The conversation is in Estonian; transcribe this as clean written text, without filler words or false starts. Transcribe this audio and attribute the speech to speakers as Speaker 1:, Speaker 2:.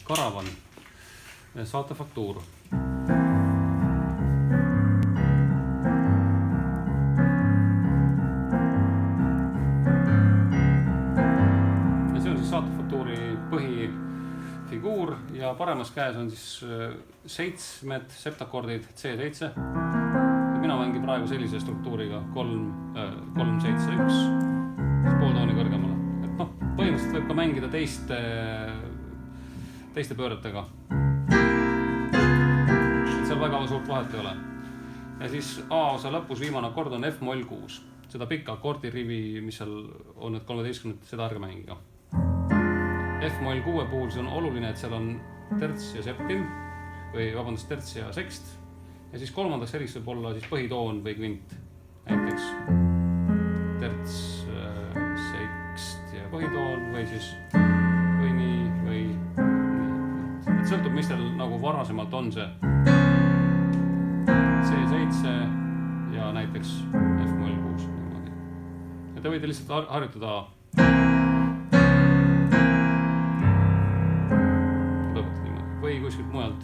Speaker 1: Karavan, saatefaktuur. Ja see on siis saatefaktuuri põhifiguur ja paremas käes on siis 7 septakordid C7. Mina mängin praegu sellise struktuuriga 3-7-1, pool tooni kõrgemale. Et põhimõtteliselt võib ka mängida teiste pööretega. Et seal väga suurt vahet ei ole. Ja siis A-osa lõpus viimane akord on F-moll 6. Seda pikka akordirivi, mis seal on need 13, seda ärge mängiga. F-moll 6 puhul see on oluline, et seal on terts ja septim, terts ja sekst. Ja siis kolmandaks eriks võib olla siis põhitoon või kvint. Näiteks terts, sekst ja põhitoon või siis või nii või nii. Et sõltub, mis teil nagu varasemalt on see C7 ja näiteks F-moll 6. Ja te võite lihtsalt harjutada lõpetada niimoodi või kuskilt mujalt.